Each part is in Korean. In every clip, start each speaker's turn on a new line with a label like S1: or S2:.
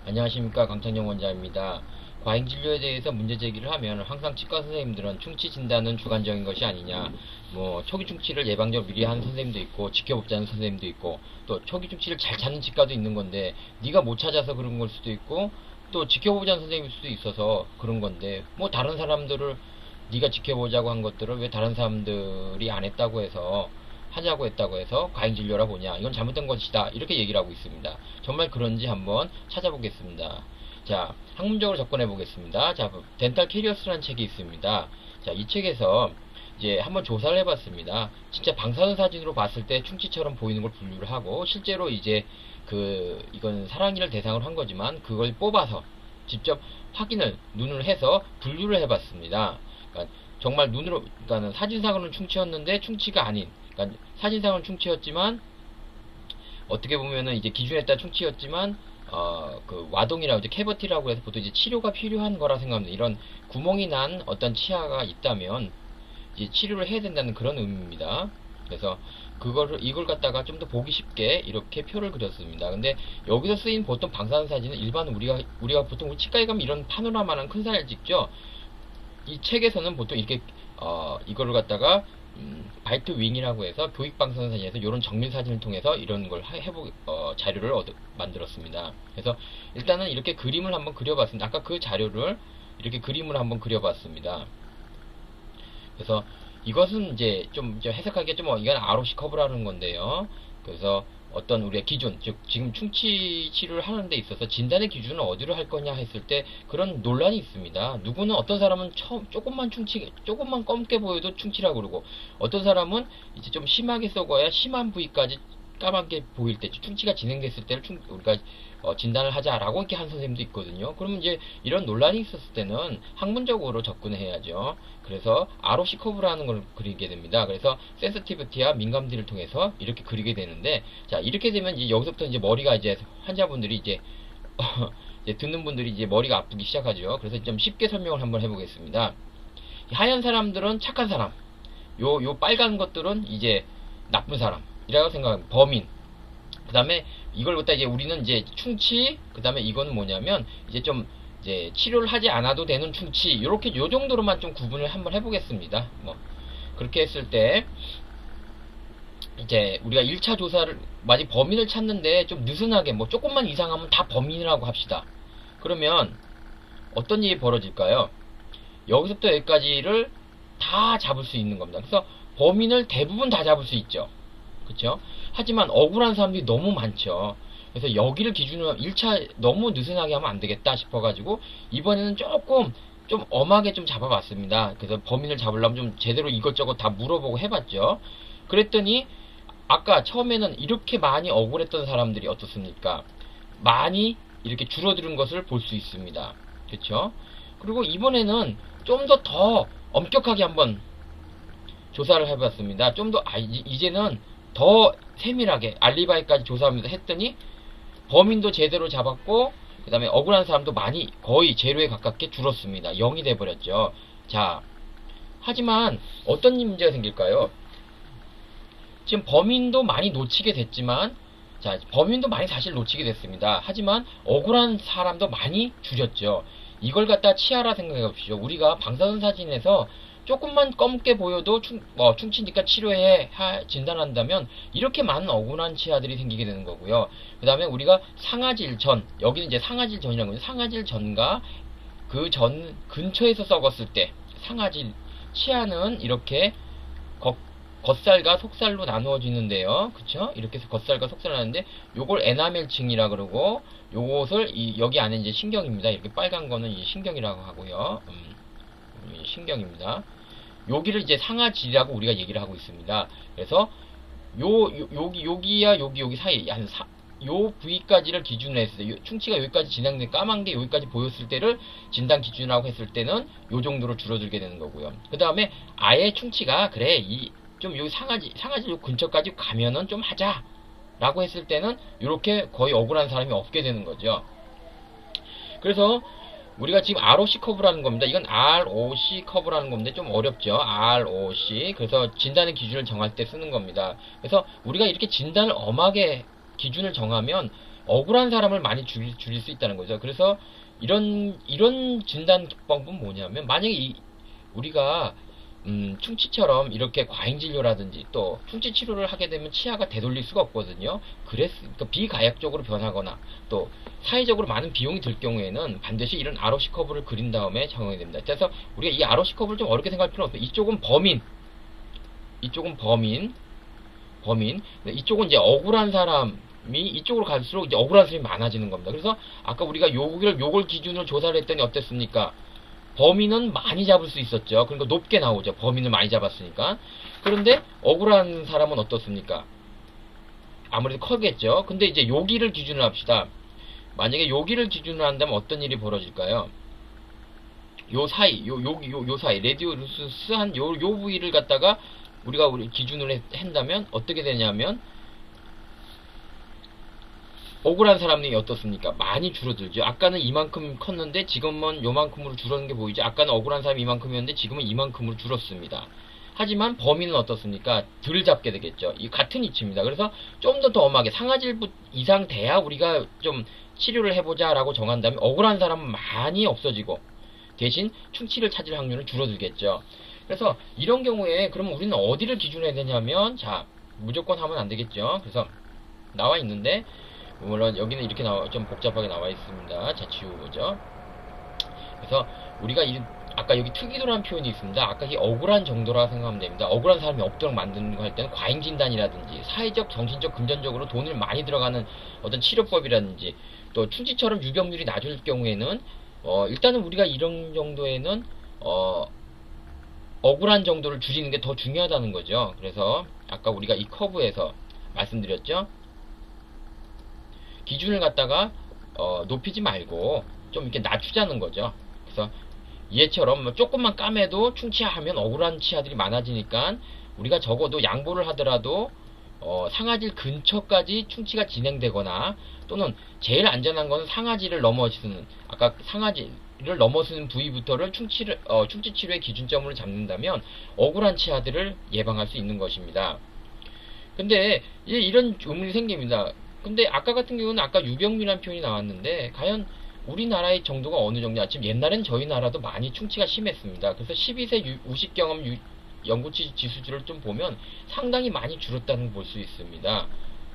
S1: 안녕하십니까, 강창영 원장입니다. 과잉진료에 대해서 문제 제기를 하면 항상 치과 선생님들은 충치 진단은 주관적인 것이 아니냐, 초기 충치를 예방적으로 미리 하는 선생님도 있고 지켜보자는 선생님도 있고, 또 초기 충치를 잘 찾는 치과도 있는 건데 네가 못 찾아서 그런 걸 수도 있고, 또 지켜보자는 선생님일 수도 있어서 그런 건데, 다른 사람들을 네가 지켜보자고 한 것들을 왜 다른 사람들이 안 했다고 해서 하자고 했다고 해서 과잉진료라 보냐, 이건 잘못된 것이다, 이렇게 얘기를 하고 있습니다. 정말 그런지 한번 찾아보겠습니다. 자, 학문적으로 접근해 보겠습니다. 자, 덴탈 캐리어스라는 책이 있습니다. 자, 이 책에서 이제 한번 조사를 해봤습니다. 진짜 방사선 사진으로 봤을 때 충치처럼 보이는 걸 분류를 하고, 실제로 이제 이건 사랑니를 대상으로 한 거지만 그걸 뽑아서 직접 확인을 눈을 해서 분류를 해봤습니다. 그러니까 정말 눈으로, 그러니까 사진상으로는 충치였는데 충치가 아닌, 그러니까 사진상은 충치였지만 어떻게 보면은 이제 기준에 따라 충치였지만 와동이라고 이제 캐버티라고 해서 보통 이제 치료가 필요한 거라 생각합니다. 이런 구멍이 난 어떤 치아가 있다면 이제 치료를 해야 된다는 그런 의미입니다. 그래서 이걸 갖다가 좀 더 보기 쉽게 이렇게 표를 그렸습니다. 근데 여기서 쓰인 보통 방사선 사진은 일반 우리가 보통 치과에 가면 이런 파노라마는 큰 사진을 찍죠. 이 책에서는 보통 이렇게 이거를 갖다가 바이트 윙이라고 해서 교육 방사선 사진에서 이런 정밀 사진을 통해서 이런 걸 자료를 만들었습니다. 그래서 일단은 이렇게 그림을 한번 그려봤습니다. 아까 그 자료를 이렇게 그림을 한번 그려봤습니다. 그래서 이것은 이제 좀 해석하기가 이건 ROC 커브라는 건데요. 그래서 어떤 우리의 기준, 즉 지금 충치 치료를 하는 데 있어서 진단의 기준은 어디로 할 거냐 했을 때 그런 논란이 있습니다. 누구는, 어떤 사람은 조금만 검게 보여도 충치라고 그러고, 어떤 사람은 이제 좀 심하게 썩어야 심한 부위까지 까맣게 보일 때, 충치가 진행됐을 때를 우리가 진단을 하자라고 이렇게 한 선생님도 있거든요. 그러면 이제 이런 논란이 있었을 때는 학문적으로 접근해야죠. 그래서 ROC 커브라는 걸 그리게 됩니다. 그래서 센서티비티와 민감도를 통해서 이렇게 그리게 되는데, 자, 이렇게 되면 이제 여기서부터 이제 머리가, 이제 환자분들이 이제 이제 듣는 분들이 이제 머리가 아프기 시작하죠. 그래서 좀 쉽게 설명을 한번 해보겠습니다. 하얀 사람들은 착한 사람, 요 빨간 것들은 이제 나쁜 사람이라고 생각합니다. 범인. 그 다음에 이걸 갖다 이제 우리는 이제 충치, 그 다음에 이거는 뭐냐면 이제 치료를 하지 않아도 되는 충치, 요 정도로만 좀 구분을 한번 해보겠습니다. 그렇게 했을 때 이제 우리가 1차 조사를 만약 범인을 찾는데 좀 느슨하게 조금만 이상하면 다 범인이라고 합시다. 그러면 어떤 일이 벌어질까요? 여기서부터 여기까지를 다 잡을 수 있는 겁니다. 그래서 범인을 대부분 다 잡을 수 있죠. 그쵸? 하지만 억울한 사람들이 너무 많죠. 그래서 여기를 기준으로 1차 너무 느슨하게 하면 안 되겠다 싶어가지고 이번에는 조금 좀 엄하게 좀 잡아봤습니다. 그래서 범인을 잡으려면 좀 제대로 이것저것 다 물어보고 해봤죠. 그랬더니 아까 처음에는 이렇게 많이 억울했던 사람들이 어떻습니까? 많이 이렇게 줄어드는 것을 볼 수 있습니다. 그쵸? 그리고 이번에는 좀 더 엄격하게 한번 조사를 해봤습니다. 이제는 더 세밀하게 알리바이까지 조사하면서 했더니 범인도 제대로 잡았고, 그 다음에 억울한 사람도 많이, 거의 제로에 가깝게 줄었습니다. 0이 돼버렸죠. 자, 하지만 어떤 문제가 생길까요? 지금 범인도 많이 놓치게 됐지만, 자, 범인도 많이 사실 놓치게 됐습니다. 하지만 억울한 사람도 많이 줄였죠. 이걸 갖다 치아라 생각해 봅시다. 우리가 방사선 사진에서 조금만 검게 보여도 충치니까 치료해 진단한다면 이렇게 많은 억울한 치아들이 생기게 되는 거고요. 그 다음에 우리가 상아질 전, 여기는 이제 상아질 전이라고 해요. 상아질 전과 그 전 근처에서 썩었을 때 상아질 치아는 이렇게 겉살과 속살로 나누어지는데요. 그쵸? 이렇게 해서 겉살과 속살을 나누는데, 요걸 에나멜층이라 그러고, 요것을 여기 안에 이제 신경입니다. 이렇게 빨간 거는 이제 신경이라고 하고요. 신경입니다. 여기를 이제 상아질이라고 우리가 얘기를 하고 있습니다. 그래서 여기야 여기 사이 요 부위까지를 기준으로 했을 때, 충치가 여기까지 진행된 까만 게 여기까지 보였을 때를 진단 기준이라고 했을 때는 요 정도로 줄어들게 되는 거고요. 그 다음에 아예 충치가 그래 좀 여기 상아질 요 근처까지 가면은 좀 하자 라고 했을 때는 이렇게 거의 억울한 사람이 없게 되는 거죠. 그래서 우리가 지금 ROC 커브라는 겁니다. 이건 ROC 커브라는 건데 좀 어렵죠. ROC. 그래서 진단의 기준을 정할 때 쓰는 겁니다. 그래서 우리가 이렇게 진단을 엄하게 기준을 정하면 억울한 사람을 많이 줄일 수 있다는 거죠. 그래서 이런 진단 기법은 뭐냐면, 만약에 우리가 충치처럼 이렇게 과잉진료라든지 또 충치 치료를 하게 되면 치아가 되돌릴 수가 없거든요. 그러니까 비가역적으로 변하거나 또 사회적으로 많은 비용이 들 경우에는 반드시 이런 ROC 커브를 그린 다음에 적용이 됩니다. 그래서 우리가 이 ROC 커브를 좀 어렵게 생각할 필요는 없어요. 이쪽은 범인, 이쪽은 범인, 이쪽은 이제 억울한 사람이, 이쪽으로 갈수록 이제 억울한 사람이 많아지는 겁니다. 그래서 아까 우리가 요걸 기준으로 조사를 했더니 어땠습니까? 범인은 많이 잡을 수 있었죠. 그러니까 높게 나오죠. 범인을 많이 잡았으니까. 그런데 억울한 사람은 어떻습니까? 아무래도 커겠죠. 근데 이제 여기를 기준으로 합시다. 만약에 여기를 기준으로 한다면 어떤 일이 벌어질까요? 요 사이, 요 사이, 레디오루스 한 요 부위를 갖다가 우리가 기준으로 한다면 어떻게 되냐면, 억울한 사람이 어떻습니까? 많이 줄어들죠. 아까는 이만큼 컸는데 지금은 요만큼으로 줄어든 게 보이죠. 아까는 억울한 사람이 이만큼이었는데 지금은 이만큼으로 줄었습니다. 하지만 범인은 어떻습니까? 덜 잡게 되겠죠. 이 같은 위치입니다. 그래서 좀 더 엄하게 상하질 이상 돼야 우리가 좀 치료를 해보자 라고 정한다면 억울한 사람은 많이 없어지고 대신 충치를 찾을 확률은 줄어들겠죠. 그래서 이런 경우에 그러면 우리는 어디를 기준으로 해야 되냐면, 자, 무조건 하면 안 되겠죠. 그래서 나와 있는데, 물론 여기는 이렇게 좀 복잡하게 나와 있습니다. 자, 지우죠. 그래서 우리가 아까 여기 특이도라는 표현이 있습니다. 아까 이 억울한 정도라고 생각하면 됩니다. 억울한 사람이 없도록 만드는 거 할 때는 과잉 진단이라든지 사회적, 정신적, 금전적으로 돈을 많이 들어가는 어떤 치료법이라든지 또 충치처럼 유병률이 낮을 경우에는 일단은 우리가 이런 정도에는 억울한 정도를 줄이는 게 더 중요하다는 거죠. 그래서 아까 우리가 이 커브에서 말씀드렸죠. 기준을 갖다가 높이지 말고 좀 이렇게 낮추자는 거죠. 그래서 얘처럼 조금만 까매도 충치하면 억울한 치아들이 많아지니까 우리가 적어도 양보를 하더라도 상아질 근처까지 충치가 진행되거나, 또는 제일 안전한 것은 상아지를 넘어서는, 아까 상아지를 넘어서는 부위부터를 충치 치료의 기준점으로 잡는다면 억울한 치아들을 예방할 수 있는 것입니다. 근데 이런 의문이 생깁니다. 근데 아까 같은 경우는 아까 유병률이라는 표현이 나왔는데 과연 우리나라의 정도가 어느 정도냐. 지금 옛날엔 저희 나라도 많이 충치가 심했습니다. 그래서 12세 우식 경험 연구치 지수들을 좀 보면 상당히 많이 줄었다는 걸 볼 수 있습니다.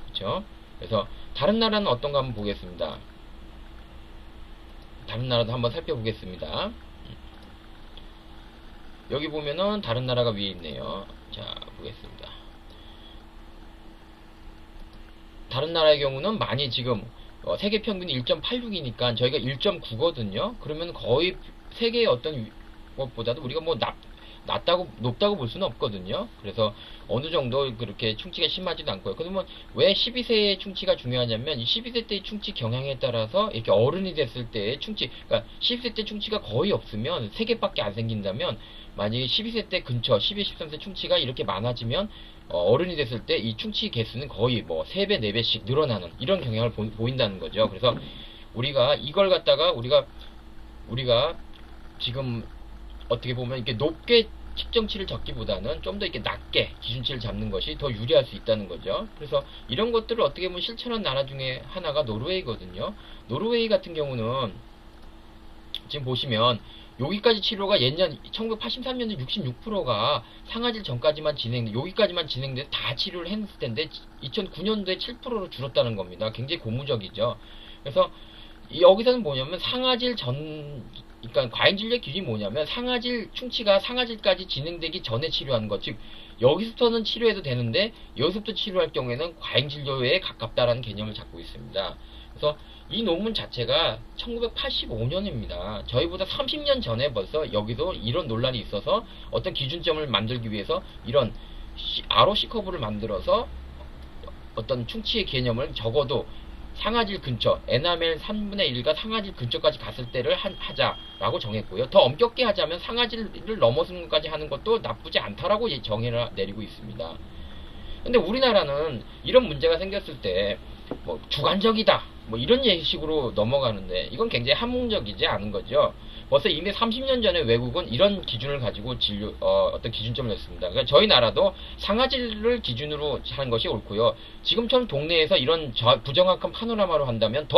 S1: 그렇죠? 그래서 다른 나라는 어떤가 한번 보겠습니다. 다른 나라도 한번 살펴보겠습니다. 여기 보면은 다른 나라가 위에 있네요. 자, 보겠습니다. 다른 나라의 경우는 많이 지금 세계 평균이 1.86이니까 저희가 1.9거든요. 그러면 거의 세계의 어떤 것보다도 우리가 뭐 높다고 볼 수는 없거든요. 그래서 어느 정도 그렇게 충치가 심하지도 않고요. 그러면 왜 12세의 충치가 중요하냐면, 이 12세 때의 충치 경향에 따라서 이렇게 어른이 됐을 때의 충치, 그러니까 12세 때 충치가 거의 없으면 3개밖에 안 생긴다면, 만약에 12세 때 근처 12, 13세 충치가 이렇게 많아지면 어른이 됐을 때 이 충치 개수는 거의 뭐 3배, 4배씩 늘어나는 이런 경향을 보인다는 거죠. 그래서 우리가 이걸 갖다가 우리가 지금 어떻게 보면 이렇게 높게 측정치를 적기보다는 좀 더 이렇게 낮게 기준치를 잡는 것이 더 유리할 수 있다는 거죠. 그래서 이런 것들을 어떻게 보면 실천한 나라 중에 하나가 노르웨이거든요. 노르웨이 같은 경우는 지금 보시면 여기까지 치료가 예년 1983년도 66%가 상아질 전까지만 여기까지만 진행돼서 다 치료를 했을 텐데 2009년도에 7%로 줄었다는 겁니다. 굉장히 고무적이죠. 그래서 여기서는 뭐냐면 상아질 그러니까 과잉진료의 기준이 뭐냐면 상아질 충치가 상아질까지 진행되기 전에 치료하는 것. 즉 여기서부터는 치료해도 되는데 여기서부터 치료할 경우에는 과잉진료에 가깝다라는 개념을 잡고 있습니다. 그래서 이 논문 자체가 1985년입니다. 저희보다 30년 전에 벌써 여기도 이런 논란이 있어서 어떤 기준점을 만들기 위해서 이런 ROC 커브를 만들어서 어떤 충치의 개념을 적어도 상아질 근처, 에나멜 3분의 1가 상아질 근처까지 갔을 때를 하자라고 정했고요. 더 엄격히 하자면 상아질을 넘어서는 것까지 하는 것도 나쁘지 않다라고 정의를 내리고 있습니다. 근데 우리나라는 이런 문제가 생겼을 때 뭐 주관적이다, 뭐 이런 식으로 넘어가는데 이건 굉장히 함흥적이지 않은 거죠. 벌써 이미 30년 전에 외국은 이런 기준을 가지고 어떤 기준점을 냈습니다. 그러니까 저희 나라도 상아질을 기준으로 하는 것이 옳고요. 지금처럼 동네에서 이런 부정확한 파노라마로 한다면 더